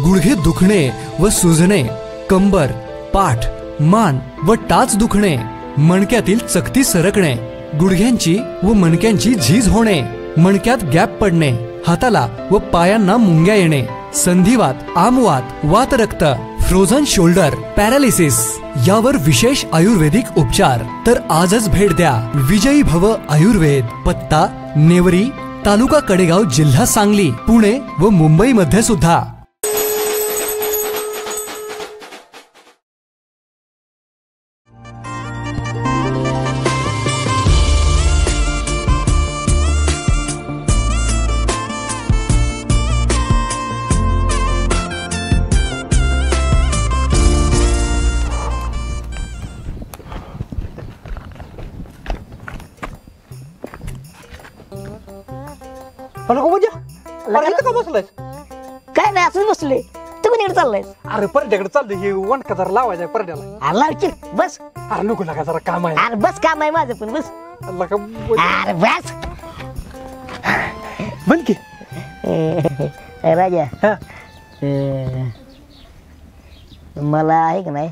गुडघे दुखणे व सुजणे, कंबर, पाठ, मान व टाच दुखणे, मणक्यातील चकती सरकणे, गुडघ्यांची व मणक्यांची झीज होणे, मणक्यात गॅप पडणे, हाताला व पायांना मुंग्या येणे, संधिवात, आमवात, वातरक्त, फ्रोझन शोल्डर, पॅरालिसिस यावर विशेष आयुर्वेदिक उपचार. तर आजच भेट द्या विजयी भव आयुर्वेद. पत्ता नेवरी, तालुका कडेगाव, जिल्हा सांगली, पुणे व मुंबई मध्ये सुद्धा. काय नाही असंच बसले. तू कोणीकडे चाललाय? अरे परड्याकडे चाललोय. हे वणका जरा लावायचा परड्याला. लावची बस. अरे नको लागा जरा काम आहे. अरे बस काम आहे माझं पण बस. अरे बस बन की राजा. मला आहे का नाही,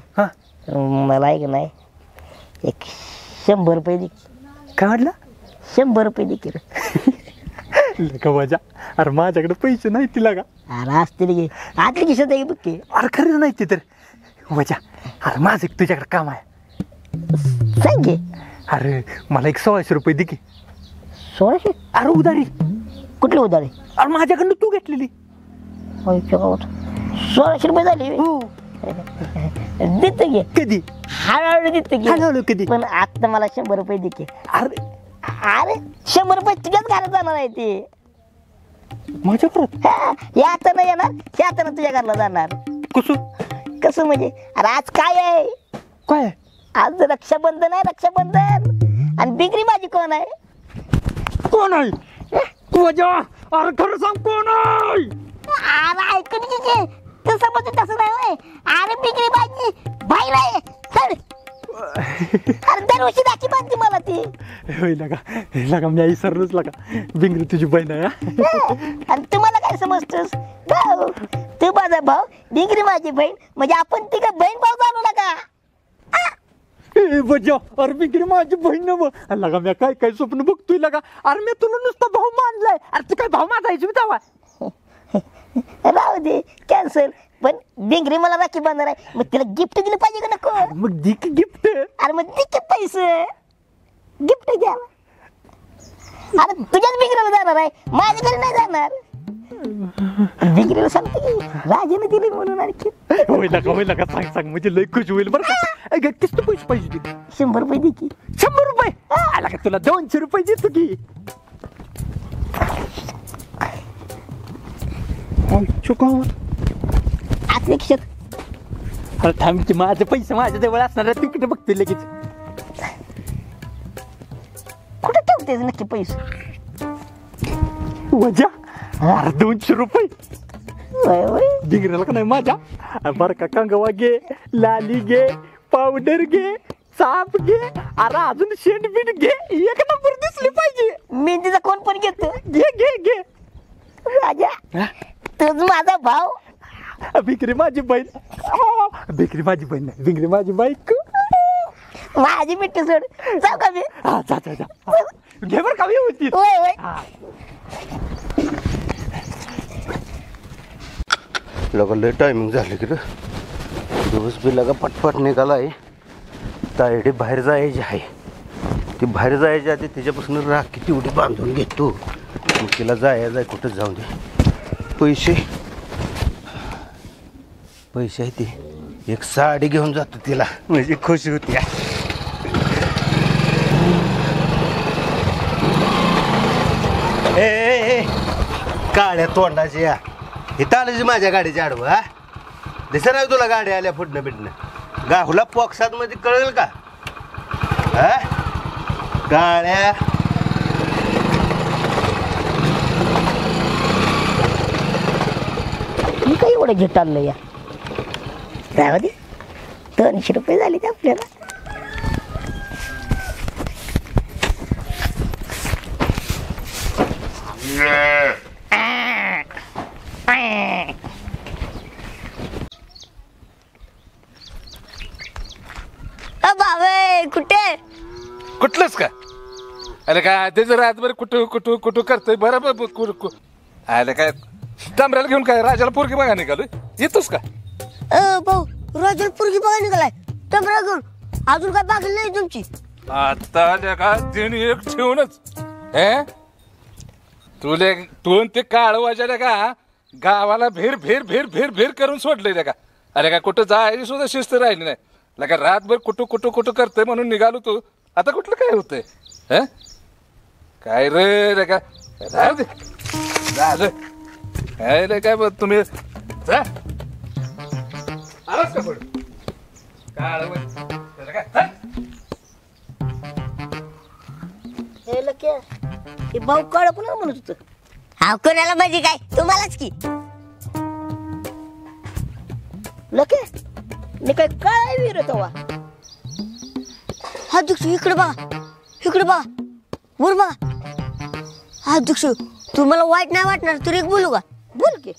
मला आहे का नाही, एक 100 रुपये दे. काय म्हटलं? 100 रुपये दे की. लगा माझ्या. अरे माझ्याकडे पैसे नाही तिला का? अरे असतील की आतली किशात आहे बघ की. अरे खरंच नाही ते तर वजा. अरे माझं एक तुझ्याकडे काम आहे. सांग की. अरे मला एक 1600 रुपये दे की. 1600? अरे उधारी. कुठली उधारी? अरे माझ्याकडनं तू घेतलेली. 1600 रुपये झाली. देतो की. कधी? हळूहळू देतो की. हळूहळू कधी? पण आता मला 100 रुपये दे की. अरे अरे 100 रुपये तुझ्याच घरात जाणार आहे ते. माझ्या घरात? या आता नाही येणार, या आता तुझ्या घरला जाणार. कसं म्हणजे? अरे आज काय आहे? काय? आज रक्षाबंधन आहे. रक्षाबंधन. आणि बिगरी माझी कोण आहे? कोण आहे? तुझ्या. अरे खरं सांग कोण आहे? अरे ऐकून घे. तसं म्हणजे तसं नाही होय. अरे बिगरी माझी बाई आहे. चल. अरे दरवर्षी राखी बांधते मला ती. होय लगा. लगा मी विसरलोच लगा. बिंगरी तुझी बहीण आहे. आणि तुम्हाला काय समजतोस? भाऊ. तू माझा भाऊ, बिंगरी माझी बहीण, म्हणजे आपण ती काय बहीण भाऊ जाणू नका. बजा. अरे बिंगरी माझी बहीण नव लगा. मी काय काय स्वप्न बघतोय लगा. अरे मी तुला नुसता भाऊ मानलाय. अरे तू काय भाऊ मानायची तेव्हा? राहू दे कॅन्सल. पण बिंगरी मला राखी बांधणार आहे, मग तिला गिफ्ट दिलं पाहिजे का नको? मग दे की गिफ्ट. अरे मग दे की पैसे. गिफ्ट घ्या. अरे तुझ्याच बिंगरीला जाणार आहे, माझ्या घरी नाही जाणार. बिंगरीला सांगते की राजाने दिली म्हणून. आणखी होय लगा सांग सांग म्हणजे लय खुश होईल बरं का. किती पैसे पाहिजे? 100 रुपये दे की. 100 रुपये? आला का तुला 200 रुपये देतो की. आतल्या खिशात. अरे थांब की. माझे पैसे माझ्या जवळ असणार. तू कुठे बघतोय लगेच? कुठे ठेवतेस नक्की पैसे? वजा. अरे 200 रुपये. बिंगऱ्याला का नाही माझ्या. बरं का. कंगवा घे, लाली घे, पावडर घे, साप घे. अरे अजून शेंट बीट घे. एक नंबर दिसली पाहिजे. मेहंदीचा कोण पण घेतो. घे घे घे. राजा तूच माझा भाऊ. बिंगरी माझी बहीण. बिंगरी माझी बहीण नाही, बिंगरी माझी बायको. माझी मिठी सोड. जाऊ का मी? जा जा जा. घे बरं का. होती लगा. लय टायमिंग झालं की रे. दिवस बी लगा पटपट निघाला आहे. तायडे बाहेर जायची आहे. ती बाहेर जायची आधी तिच्यापासून राखी तेवढी बांधून घेतो. मग तिला जायचं आहे कुठं जाऊन दे. पैसे आहे ते. एक साडी घेऊन जातो तिला म्हणजे खुशी होती. ए काळ्या तोंडाची या. इथं आलं माझ्या गाडीची आडवं. हा दिसत नाही तुला गाडी आल्या फुटणं बिटणं? गाहुला पॉक्सात मध्ये कळेल का? हा काळ्या. मी काही एवढं झेटाळलं या. राहू दे. 200 रुपये झाले ते आपल्याला. कुठे कुठलंच का? अरे काय ते जर रातभर कुठं कुठं कुठं करतोय बरोबर. अरे काय डांबऱ्याला घेऊन काय राजाला पोरगी बघा निघालोय, येतोस का? भाऊ राजल पोरगी बघा निघालाय टमरा घेऊन. अजून काय बाकी नाही तुमची? आता का दिन एक ठेवूनच हे तुले तू ते काळ वाजायला का गावाला भेर भेर भेर भेर भेर करून सोडलंय का? अरे काय कुठं जायची सुद्धा शिस्त राहिली नाही. लगा रातभर कुठं कुठं कुठं करतोय म्हणून निघालो तू. आता कुठलं काय होतंय? हे काय रे का राहू दे झालं काय रे काय तुम्ही जा आलाच का पुढे काळ काय हे लक्या हे भाऊ काळ कोणाला म्हणत होतं? हा कोणाला म्हणजे काय तुम्हालाच की. लके मी काय काय विर तवा. हा दुक्षू इकडे बघा वर बघा. हा दुक्षू तुम्हाला वाईट नाही वाटणार तरी एक बोलू का? बोल की.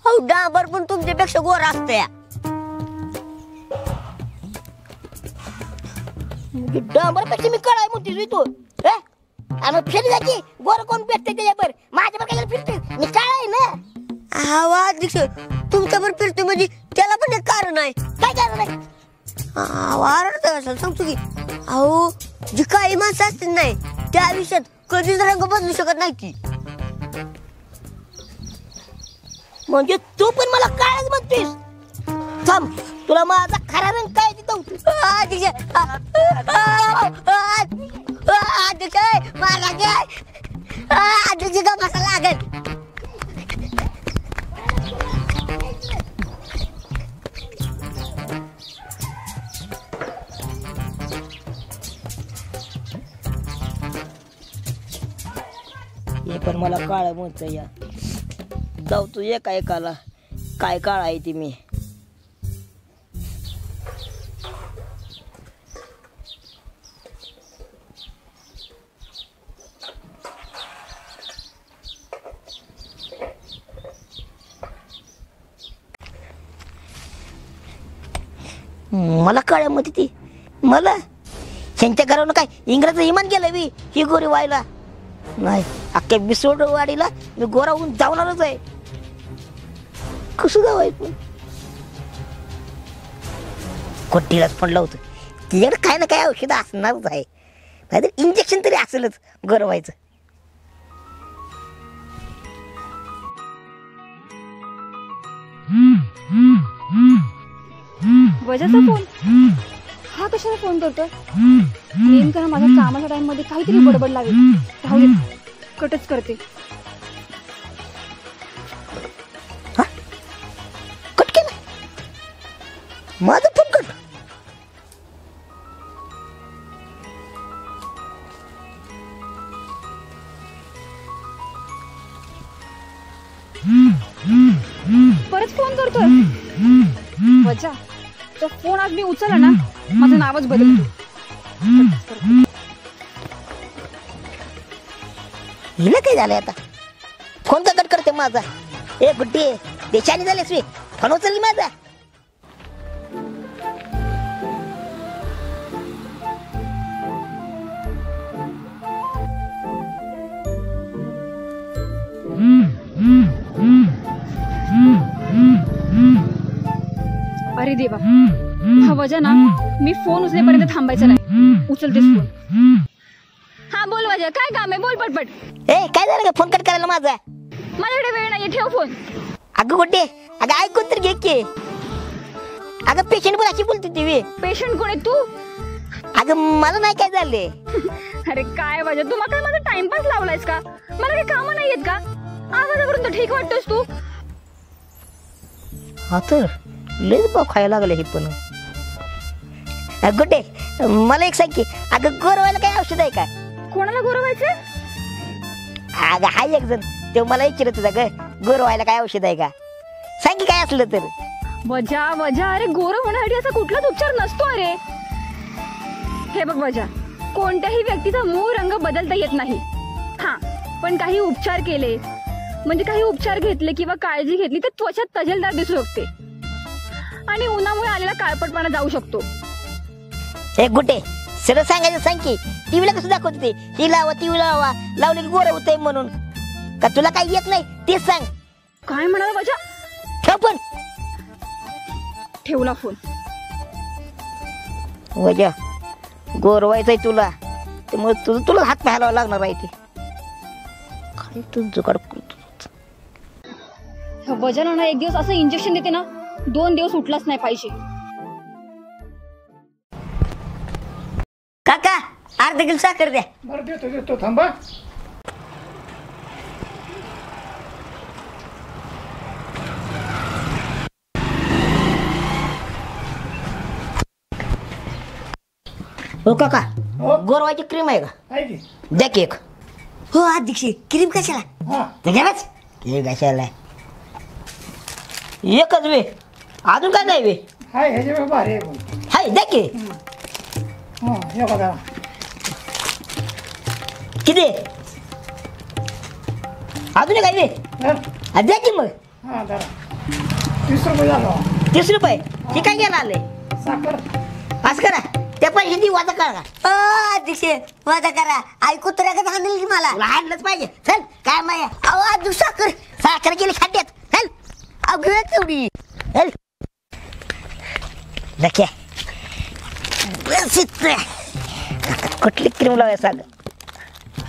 अहो डांबर पण तुमच्यापेक्षा गोरा असतं या. डांबर पेक्षा मी कळाय म्हणते तू आणि फिर जायची गोर कोण भेटते त्याच्यावर माझ्यावर काय फिरते मी काळाय ना. हा वा अध्यक्ष तुमच्यावर फिरते म्हणजे त्याला पण एक कारण आहे. काय कारण आहे? सांगतो की अहो जी काही माणसं असतील नाही त्या आयुष्यात कधीच रंग बदलू शकत नाही की. म्हणजे तू पण मला काळच म्हणतेस. थांब तुला माझा खरा रंग काय ते अध्यक्ष अध्यक्ष का बसा लागेल. हे पण मला काळ म्हणत या जाऊ तू एकाला काय काळ आहे ती मी. मला काळ्यामध्ये ती मला त्यांच्या घरावर काय इंग्रज इमान गेलं मी ही गोरी व्हायला नाही. अख्ख्या बिसोडवाडीला मी गोरा होऊन जाऊनच आहे. कसं जावायचं कोट्टीलाच पडलं होतं तिच्याकडे काय ना काय औषध असणारच आहे. नाहीतर इंजेक्शन तरी असेलच गोरं व्हायचं. वजाचा फोन हा कशाला फोन करतोय? नेमकं माझ्या कामाच्या टाइम मध्ये काहीतरी बडबड लागेल. राहू दे कटच करते. कट केला माझा फोन कट. परत फोन करतोय. वजा तो फोन आज मी उचलला ना माझं नावच बदलतो. हिला काय झालंय आता? फोन का कट करते माझा? ए गुड्डी देशाने झालेस मी फोन उचलली माझा. अरे देवा हा वजा ना मी फोन उचलेपर्यंत थांबायचं नाही. उचलतेस फोन. हा बोल वजा काय काम आहे? बोल पटपट. ए काय झालं का फोन कट करायला माझा? माझ्याकडे वेळ नाही ठेव फोन. अगं गुड्डी अगं ऐकून तर घे की. अगं पेशंट पण अशी बोलते ती. पेशंट कोण आहे तू? अगं मला नाही काय झाले. अरे काय वजा तू मला माझा टाइमपास लावलायस का? मला काही कामं नाही आहेत का? आवाजावरून तर ठीक वाटतोस तू. हा तर लयच भाव खायला लागले हे पण. गुड्डे मला एक सांग की अगं गोरवायला काय औषध आहे का? कोणाला गोरवायचं? अगं हाय एक जण ते मला विचारत होता ग गोरवायला काय औषध आहे का? सांग की काय असलं तर. वजा वजा अरे गोर होण्यासाठी असा कुठलाच उपचार नसतो. अरे हे बघ वजा कोणत्याही व्यक्तीचा मूळ रंग बदलता येत नाही. हा पण काही उपचार केले म्हणजे काही उपचार घेतले किंवा काळजी घेतली तर त्वचा तजेलदार दिसू शकते आणि उन्हामुळे आलेला काळपटपणा जाऊ शकतो. हे गुड्डे सरळ सांगायचं सांग की टीव्हीला कसं दाखवते ते ही लावा टीव्ही लावा लावले की गोरं होतंय म्हणून का तुला काही येत नाही तेच सांग. काय म्हणाला वजा? ठेव पण ठेवला फोन. वजा गोरवायचंय तुला त्यामुळे तुला हात पाहायला लागणार आहे ते काय तू जुगाड वजाला ना एक दिवस असं इंजेक्शन देते ना 2 दिवस उठलाच नाही पाहिजे. काका अर्धा किलो साखर द्या. बरं देतो थांबा. हो काका गोरवाची क्रीम आहे का द्या की एक. हो अध्यक्ष क्रीम कशाला घ्याच हे कशाला एकच वे अजून काय नाही वे हाय द्या की किती अजून काय वे द्या की मग 30 रुपये हे काय घ्यायला आले असं करा त्या पैशाची वादा करा. अध्यक्ष वादा करा ऐकू तर हाणल की मला हाणलंच पाहिजे. चल काय माया अहो आज साखर साखर गेली खड्ड्यात. चल अगं तेवढी चल नक्की कुठली क्रीम लावाय सांग.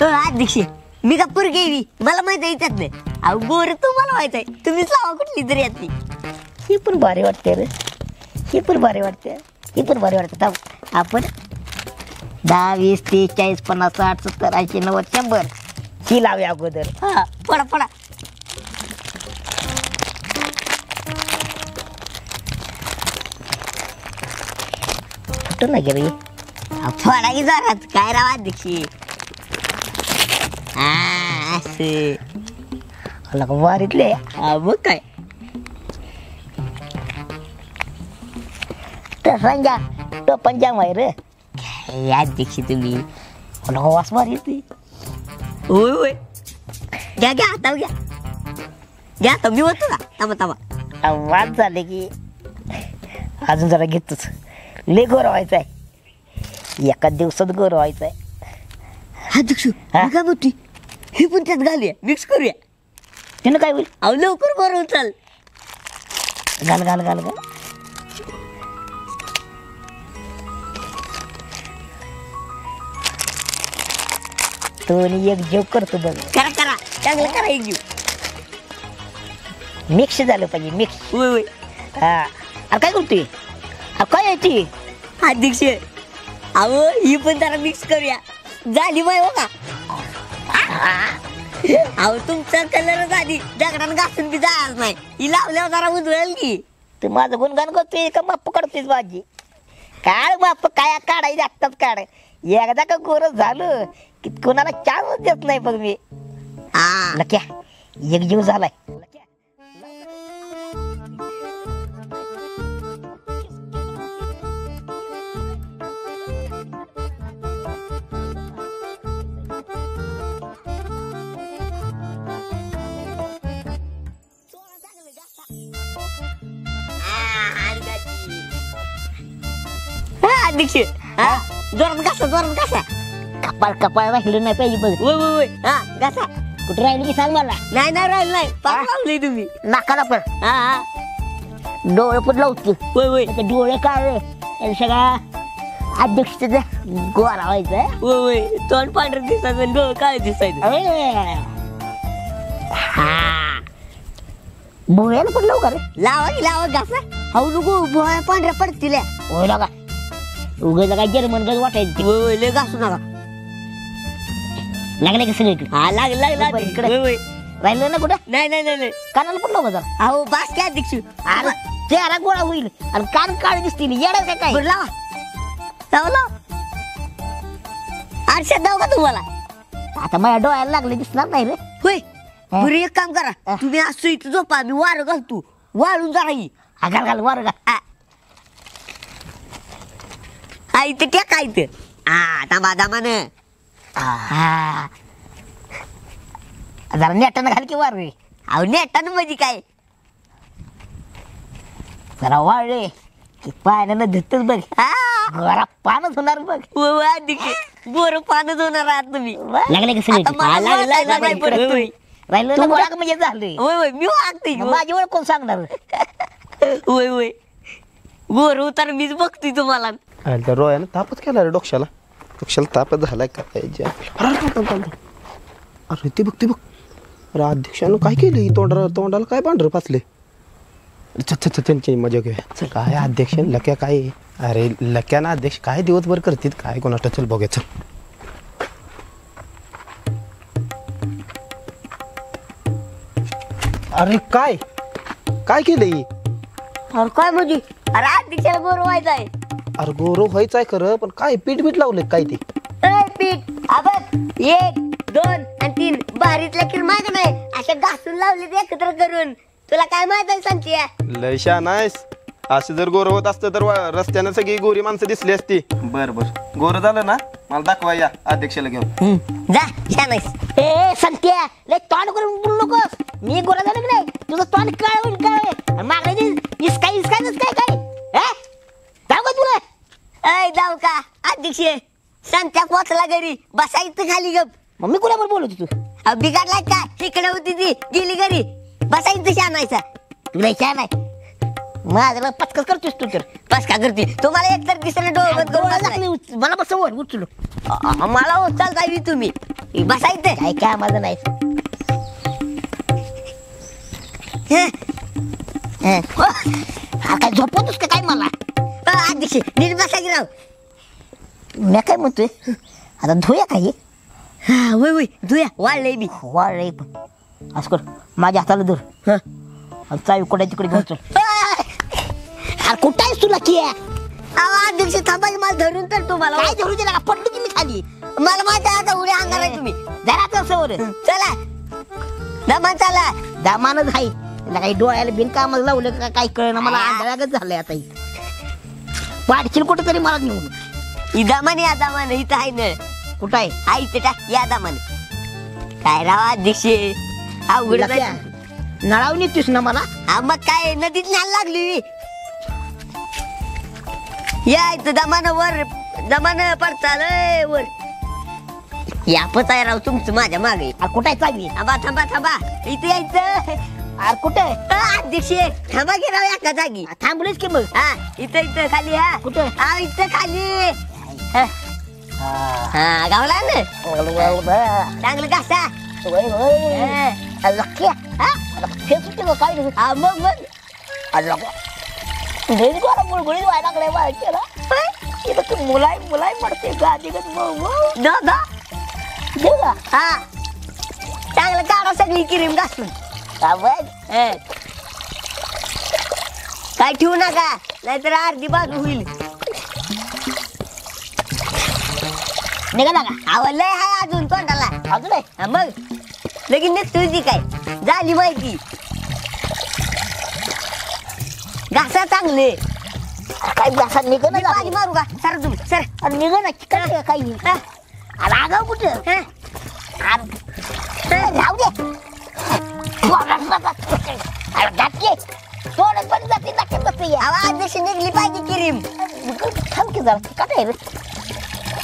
अध्यक्ष मी का पूर गेली मला माहिती आहे त्यात नाही. अहो गोर तुम्हाला माहित आहे तुम्हीच लावा कुठली तरी यातली. ही पण भारी वाटते रे ही पण भारी वाटते ही पण भारी वाटते. आपण 10 20 30 40 50 60 70 80 90 100 ही लावूया अगोदर. हा पडा पडा कुठं नाही गे फडा की जरा काय राव अध्यक्ष असे वारीतले मग काय संजा तो पंजाब आहे रे अध्यक्ष तुम्ही वास मार येते. होय होय घ्या घ्या आता घ्या घ्या आता मी होतो ना थांबा थांबा वाद झाले की अजून जरा घेतोच. लय गोर व्हायचं आहे एका दिवसात गोर व्हायचं आहे. अध्यक्ष काय मोठी हे पण त्यात घालूया मिक्स करूया त्यानं काय होईल. अहो लवकर गोर चाल घाल घाल घाल घाल तो एक जीव करतो बघ. करा करा चांगलं करा एक जीव मिक्स झालं पाहिजे मिक्स. होय होय हा अरे काय करतोय अरे काय आहे ती अध्यक्ष अहो ही पण जरा मिक्स करूया झाली बाय हो का. अहो तुमचा कलरच आधी दगडानं घासून बी जायच नाही ही लावल्यावर जरा उजळेल की. तू माझं गुणगान करतोय का बाप्प काढतोयस माझी काढ बाप्प काय काढायची आत्ताच काढ. एकदा का गोर झालं की कोणाला चान्स देत नाही बघ मी. लक्या एक जीव झालाय. अध्यक्ष जोरात घासा जोरात घासा कपाळ कपाळ राहिलं नाही पाहिजे बघ. होय होय होय हा घासा कुठे राहिली की सांग मला. नाही नाही राहिलं नाही पाच लावले तुम्ही नाकाला पण हा डोळे पण लावतो. होय होय डोळे काढ सगळा अध्यक्ष गोरा व्हायचं. होय होय तोंड पांढरं दिसायचं डोळे काय दिसायचं. हा भुयाला पण लावू का रे लावा की लावा घासा. हाऊ नको भुया पांढऱ्या पडतील. होय लागा उगाच काय जर्मन गज वाटायची. होय लय घासू नका लागले का सगळीकडे. हा लागलं लागलं इकडे राहिलं ना कुठं. नाही नाही नाही कानाला पण लावा जरा. अहो बास काय अध्यक्ष अरे चेहरा गोळा होईल आणि कान काळ दिसतील येणार काय काय. लावा लावा लावा आरशात जाऊ का तुम्हाला. आता माझ्या डोळ्याला लागले दिसणार नाही रे. होय बरं एक काम करा तुम्ही असं इथं झोपा मी वारं घालतो वाळून जरा ही घाल घाल वारं घाल. इथं टेकायचं थांबा थांबान जरा नेटानं घाल की वार रे. अहो नेटानं म्हणजे काय जरा वाळले पाण्यानं धुतच बघ. गोरा पानच होणार बघ. गोर पानच होणार आहात तुम्ही. लागले कसं आता मला वाटायला नाही पडत तुम्ही. राहिलं ना गोळा म्हणजे झालं. होय होय मी वागते. माझी ओळख कोण सांगणार. होय होय गोर होताना मीच बघतोय तुम्हाला. त्या रोयानं तापच केला रे डोक्याला तापच झालाय का पाहिजे. अरे ते बघ अरे अध्यक्षानं काय केलं तोंडाला काय पांढरं पाचले. त्यांची मजा घेऊया. काय अध्यक्ष लक्या काय अरे लक्याना अध्यक्ष काय दिवसभर करतील काय कोणाला चल बघायचं. अरे काय केलं. अरे काय म्हणजे अरे अध्यक्षाला गोर व्हायचं आहे. अरे गोरो व्हायचं आहे खरं पण काय पीठ लावलंय काय ते. पीठ बघ 1 2 आणि 3 बारीतल्या किरमाय का नाही अशा घासून लावले ते एकत्र करून. तुला काय माहित आहे सांगते. लय शहाणा आहेस. असं जर गोरं होत असतं तर रस्त्यानं सगळी गोरी माणसं दिसली असती. बर गोरं झालं ना मला दाखवा या अध्यक्षाला घेऊन. जा छानस. ए संत्या लय तोंड करून बोलू नकोस. मी गोरा झालो की नाही तुझं तोंड काळ होईल काय. मागण्याची इसकायच काय जाऊ का तुला. ऐ जाऊ का अध्यक्ष सांगत्या पोचला घरी बसायचं खाली गप. मम्मी कुणावर बोलत होती तू. बिघडलाय का तिकडे होती ती गेली घरी बसायचं छानायचा. तुला छान आहे माझ्याला पचकस करतोस तू तर. बस का करते तुम्हाला एकतर दिसणं डोळं बंद करून बसलाय. मला बस वर उचलो. मला उचलताय तुम्ही बसायचं काय काय माझं नाही. काय झोपवतोस का काय मला. अध्यक्ष नीट बसायची राव. मी काय म्हणतोय आता धुया काही. होय होय धुया वाढलंय मी. वाढलंय पण असं कर माझ्या हाताला धर. चावी कुठे तिकडे घेऊन चल. अरे कुठं आहेस तुला की. अध्यक्ष थांबा मला धरून तर तुम्हाला काय धरू दिला पडलो की मी खाली. मला माहिती आहे आता उड्या आणणार आहे तुम्ही. जरा तसं चला दमान चला. दामानच आहे त्याला काही डोळ्याला बिनकामाला लावलं का काय कळलं मला. आंधळागच झालंय आता. पाडशील कुठं तरी मला नेऊन. दमान या दमान इथं आहे नळ. कुठं आहे हा इथे टाक या दमान. काय राव अध्यक्ष अवघड नळावून येतोस ना मला. हा मग काय नदीत न्यायला लागली. या इथं दमान वर दमान पडताल वर. यापच आहे राव तुमचं माझ्या मागे. कुठं आहे चावी. थांबा इथे यायचं. अरे कुठं अध्यक्ष थांबा की राव एका जागी. थांबलेच की मग. हा इथं खाली. हा कुठं हा इथं खाली. हा गावला ना चांगलं घासा. काय मग गुळगुळीत व्हायला लागलाय. मुलाई पडते गादी हा चांगलं काढा सगळी क्रीम घासून. काय ठेवू नका नाहीतर अर्धी बाजू होईल. निघाला का आवडलंय हाय अजून तोंडाला. अजून आहे मग लगीन निघतोय ती काय झाली माहिती. घासा चांगले. काय घासा निघ ना पाणी मारू का सर तुम्ही सर. निघ ना काय काही रागाव कुठं जाऊ दे. थोडं पण जाते आवाज निघली पाहिजे क्रीम. थांब की जरा काय आहे रे.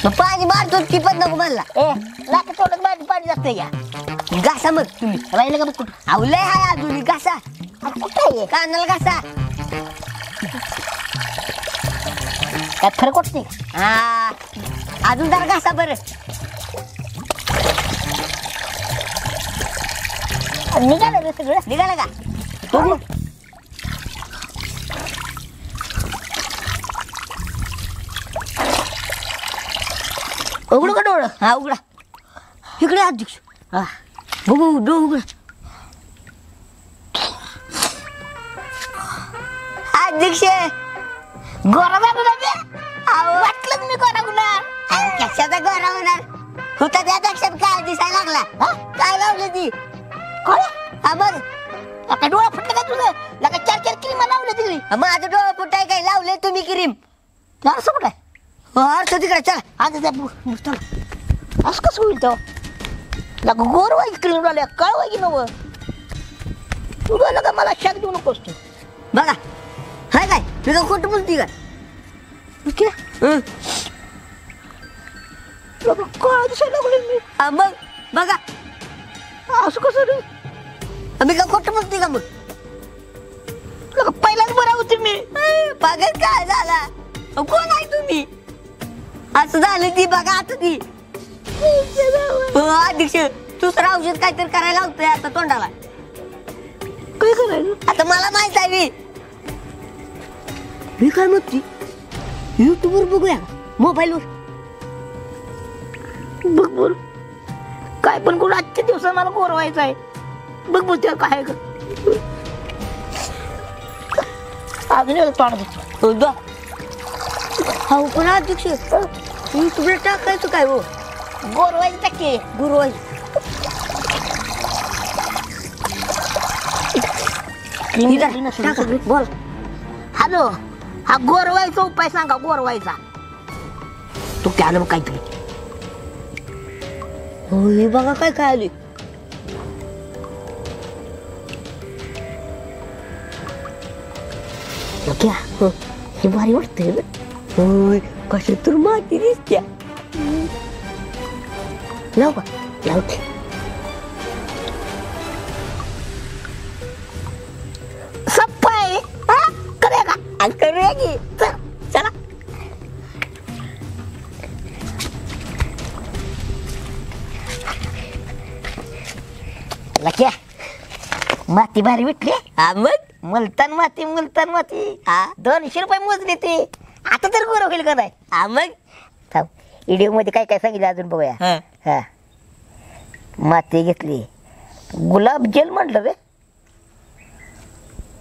पाणी मारतो ती पण नको म्हणला. नाक थोडं पाणी जाते या. घासा मग तुम्ही राहिलं का बघ कुठं. आवलंय हाय अजून घासा. कुठं आहे कानाला घासा. काय फरक वाटते. हा अजून जरा घासा बरं. निघालं रे सगळं. निघाला का तू उघडू का डोळं. हा उघडा इकडे अध्यक्ष. हा बघू डोळ उघडा. अध्यक्ष गोरा झाला वाटलं मी गोरा होणार. कशाचा गोरा होणार होता त्या अध्यक्षात काय दिसायला लागला. काय लावलं ती काय हा बघ आता डोळा फुटलं का तुझं. लगा 4 क्रीम लावलं तिकडे. माझं डोळं फुटाय काय लावले तुम्ही क्रीम. असं कुठं अर्थ तिकडे चला. आज चला असं कसं होईल तो. लगा गोर वाईज क्रीम लावल्या काय वाईज नव. तुला लगा मला शाक देऊ नकोस तू. बघा हाय काय तुझं खोटं बोलती का. काय दिसायला लागले मी मग बघा असं कसं रे मी का खोटं बोलते का मग पहिलाच बरा होते मी बघा काय झाला कोण आहे तुम्ही असं झालं ती बघा आता ती अध्यक्ष दुसरं औषध काहीतरी करायला लावतोय आता तोंडाला काय करायचं आता मला माहित आहे मी काय म्हणते युट्यूबवर बघूया मोबाईलवर बघ बोल काय पण कोण आजच्या दिवसात मला गोरवायचं आहे बघ बोल त्या काय अजून एक तोंड हो पण अध्यक्ष युट्यूबला टाकायचं काय हो गोरवायचं टक्के गुरुवाई बोल हॅलो हा गोरवायचा उपाय सांगा गोरवायचा तू काय आलं काहीतरी हो हे बघा काय काय आले हे भारी वाटतंय होय कशी तर माती दिसत्या लाव का लावते सप्पाय करूया का करूया की चला लक्या माती भारी भेटली मग मुलतान माती 200 रुपये मोजले ते आता तर गोरव होईल का नाही मग थांब व्हिडिओ मध्ये काय काय सांगितलं अजून बघूया हा माती घेतली गुलाब जेल म्हटलं रे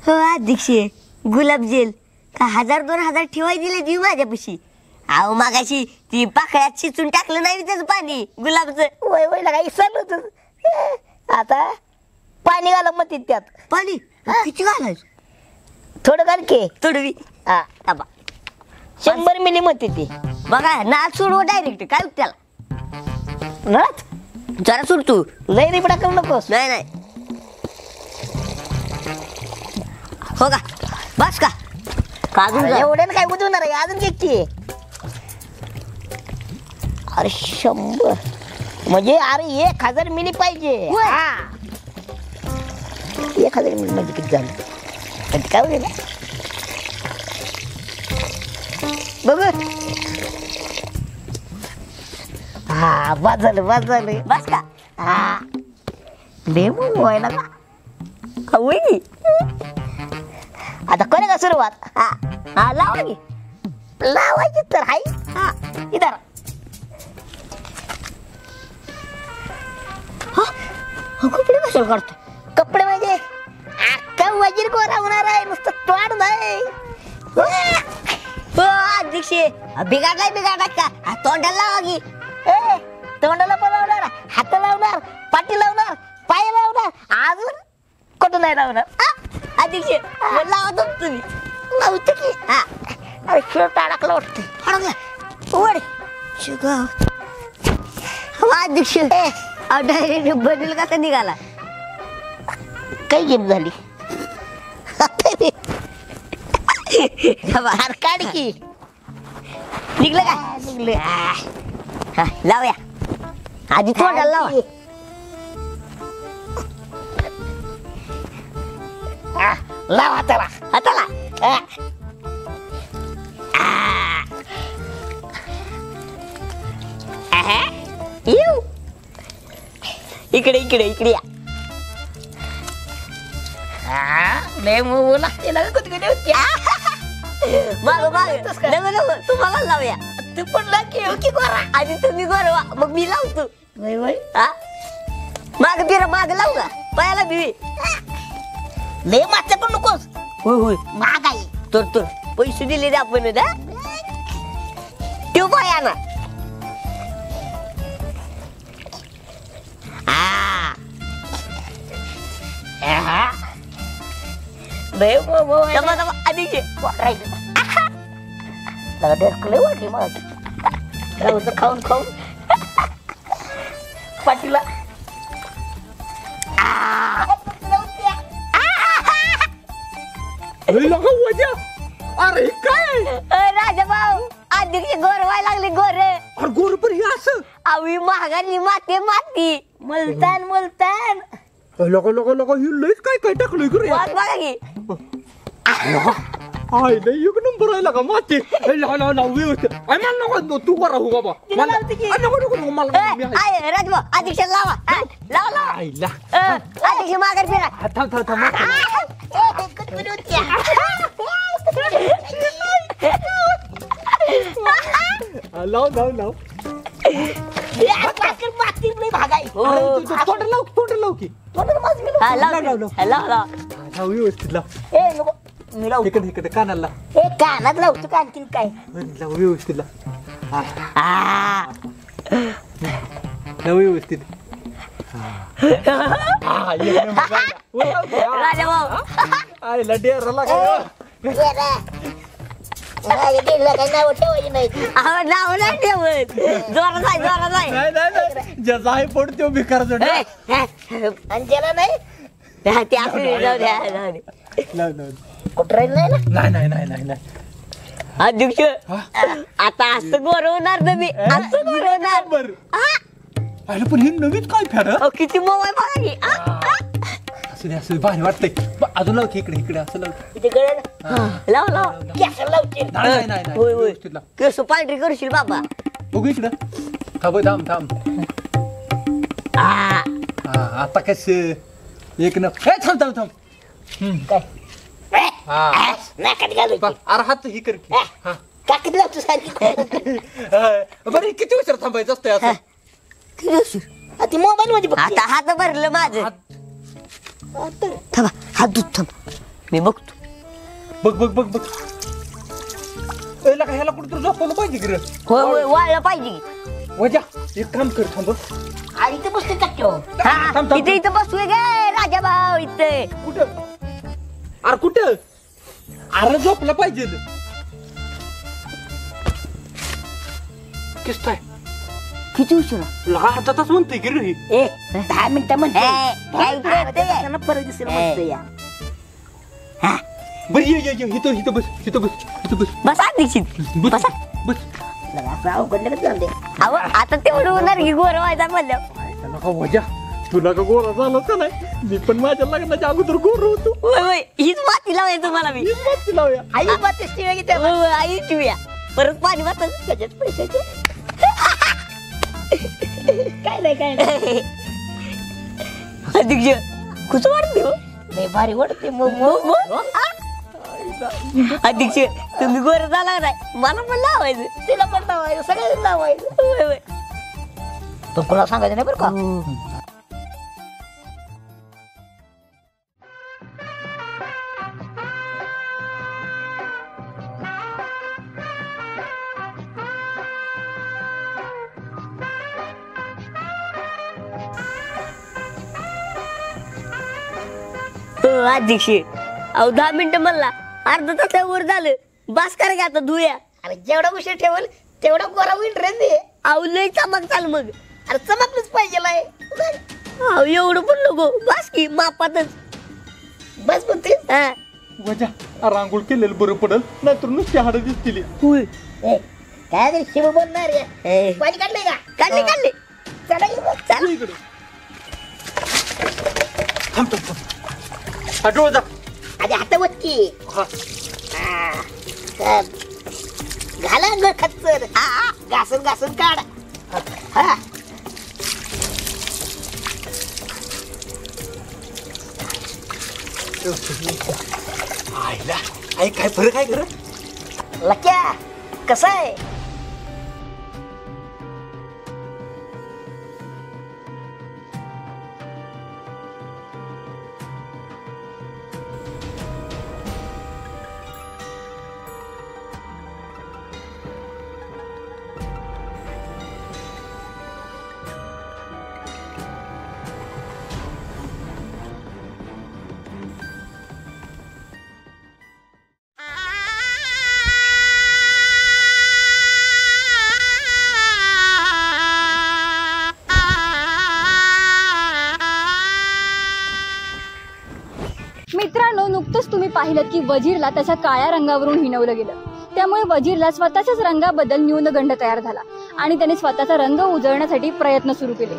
हो अध्यक्ष गुलाब जेल का 1000-2000 ठेवाय दिले देऊ माझ्यापाशी अहो मागाशी ती पाकळ्यात शिचून टाकलं नाही त्याचं पाणी गुलाबचं वय वय लागा इसरलं होतं आता पाणी घाला मग त्यात पाणी किती घालायचं थोडं घाल की तोडवी हा 100 मिली म्हणते ती बघा नाच सोडव डायरेक्ट काय होत त्याला नळात जरा सोड तू लय रिपडा करू नकोस नाही नाही हो का बस का अजून अरे एवढ्यानं काय उधवणार आहे अजून किती अरे 100 म्हणजे अरे 1000 मिली पाहिजे हा 1000 मिली म्हणजे किती झालं पण काय होईल बघ हा बस झालं बस का हा डेमो व्हायला का होई आता करे का सुरुवात हा लावा की लावायची तर हाय हा इधर कपडे कशाला काढतो कपडे म्हणजे अख्खा वजीर कोरा होणार आहे नुसतं तोड नाही हो अध्यक्ष बिघाडला का तोंडाला लावा की ए तोंडाला पण लावणार हात लावणार पाठी लावणार पाय लावणार अजून कुठं नाही लावणार अध्यक्ष लावा तुम्ही लावते की हा अरे शिरट अडकला वाटते अडकला उघड शिगाव अध्यक्ष डायरेक्ट बदल कसा निघाला काही गेम झाली बाहेर काढ की निघलं का निघले हा लावूया आधी तोंडाला लावा लाव हाताला हाताला येऊ इकडे या लय मऊ लागते ना कधी कधी होती माग तुम्हाला लावूया तू पण लागे की गोरा आधी तुम्ही गोरवा मग मी लावतो वय वय माग फिरा माग लावू का पायाला भिवी लय मागच्या पण नकोस होय महाग आहे तर पैसे दिले आपण तो पाया ना लय मऊ आधी ढेरकले वाटली माझी गावचं खाऊन पाटीला अरे काय राजा भाऊ अध्यक्ष गोर व्हायला लागले गोर. अरे गोर पण हे असं अवी महागारी माती मुलतान मुलतान लोक ही लयच काय काय टाकलोय रे. वाट बघा की. हाय लय एक नंबर आहे का माती. लाव व्यवस्थित. मला नको तू करा हो बाबा. मला नको मला आय राजभाऊ अध्यक्ष लावा. लावा आईला अध्यक्ष माघार फिरा. थांब लाव तोंड लाव की लाव व्यवस्थित लाव. मी लावू इकडे कानाला हे कानात लावतो का आणखीन काय लाव व्यवस्थित लाव व्यवस्थित. राजाभाऊ आईला डेरा लागा. माझ्या दिला काय नाव ठेवायची नाही नाव नाही ठेवत. जोरात आहे नाही ज्याचा आहे पण तो भिकार जोड. आणि ज्याला नाही ते आपली जाऊ द्या. कुठं राहील नाही ना नाही अध्यक्ष आता असं गोर होणार ना मी. असं गोर होणार. बरं पण हे नवीन काय फॅड किती मोबाईल बघा की. असं भारी वाटतंय. अजून लाव की इकडे असं लाव. इथे कळलं लाव कॅश लावते नाही होय व्यवस्थित लाव. केस पांढरी करशील बाबा. बघू इकडं. थांब आता कस एक न थांब काय नाकात घालू अरे हात ही कर की. काकीत लावतो सारखी बरं किती उशीर थांबायचं असतंय असं. ती मोबाईल मध्ये बघ आता हात भरलं माझं. थांबा हात दूध थांब मी बघतो. बघ ह्याला कुठं तर झोपवलं पाहिजे की रे. होय वाळलं पाहिजे की. वजा एक काम कर थांब. आणि ते बसते टाक्यो इथं बसूय गे राजा भाऊ इथे. कुठं अरे झोपलं पाहिजे. किस्त आहे किती उशिरा. अर्धा तास म्हणते की रे. 10 मिनिटं म्हणते काय करते? परत दिसेल म्हणते या बरं ये इथं बस. बसा दीक्षित बसा. असं अवघड जाऊ दे अहो आता तेवढं होणार की गोर व्हायचा म्हणलं. वजा तुला का गोरा झाला का नाही. मी पण माझ्या लग्नाच्या अगोदर गोर होतो. होय हीच माती लावायचं तुम्हाला मी. लावूया आई बातेच टी व्ही घेते आई ठेवूया परत पाणी वाटत त्याच्यात पैशाचे काय नाही अध्यक्ष कुठं वाटते हो. लय भारी वाटते अध्यक्ष तुम्ही गोर झाला नाही मला पण लावायचं. तिला पण लावायचं सगळ्यांना लावायचं होय तो कोणाला सांगायचं नाही बरं का. अध्यक्ष अहो 10 मिनिटं म्हणला अर्धा तासावर झालं. बास करा की आता धुया. अरे जेवढा उशीर ठेवल तेवढा गोरा होईल रे ते. अहो लय चमक चाल मग. अरे चमकलंच पाहिजे अहो एवढं पण नको बास की मापातच. बस म्हणते वजा रांगोळ केलेलं बरं पडल नाहीतर नुसती हाडं दिसतील. काय तरी शिव बोलणार रे. पाणी काढले का काढले चला इकडे थांब डोळ जा. आधी हातावत की घाला न खच्चर घासून काढ. आईला आई काय फरक आहे खरं. लक्या कसं आहे मित्रांनो नुकतंच तुम्ही पाहिलं की वजीरला त्याच्या काळ्या रंगावरून हिणवलं गेलं. त्यामुळे वजीरला स्वतःच्याच रंगाबद्दल न्यूनगंड तयार झाला आणि त्याने स्वतःचा रंग उजळण्यासाठी प्रयत्न सुरू केले.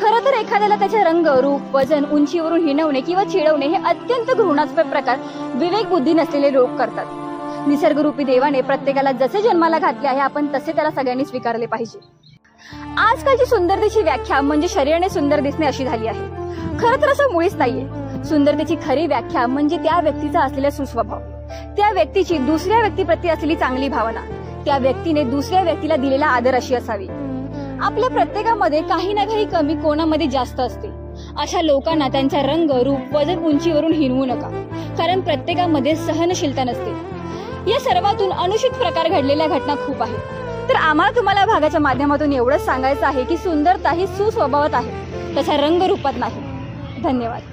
खरं तर एखाद्याला त्याचे रंग, रूप, वजन, उंचीवरून हिणवणे किंवा चिडवणे हे अत्यंत घृणास्पद प्रकार विवेक बुद्धी नसलेले लोक करतात. निसर्गरूपी देवाने प्रत्येकाला जसे जन्माला घातले आहे आपण तसे त्याला सगळ्यांनी स्वीकारले पाहिजे. आजकालची सुंदरतेची व्याख्या म्हणजे शरीराने सुंदर दिसणे अशी झाली आहे. खरं तर असं मुळीच नाहीये. सुंदरतेची खरी व्याख्या म्हणजे त्या व्यक्तीचा असलेला सुस्वभाव, त्या व्यक्तीची दुसऱ्या व्यक्तीप्रती असलेली चांगली भावना, त्या व्यक्तीने दुसऱ्या व्यक्तीला दिलेला आदर अशी असावी. आपल्या प्रत्येकामध्ये काही ना काही कमी कोणामध्ये जास्त असते. अशा लोकांना त्यांचा रंग, रूप, वजन, उंचीवरून हिणवू नका, कारण प्रत्येकामध्ये सहनशीलता नसते. या सर्वातून अनुचित प्रकार घडलेल्या घटना खूप आहेत. तर आम्हाला तुम्हाला भागाच्या माध्यमातून एवढंच सांगायचं आहे की सुंदरता ही सुस्वभावात आहे, तसा रंगरूपात नाही. धन्यवाद.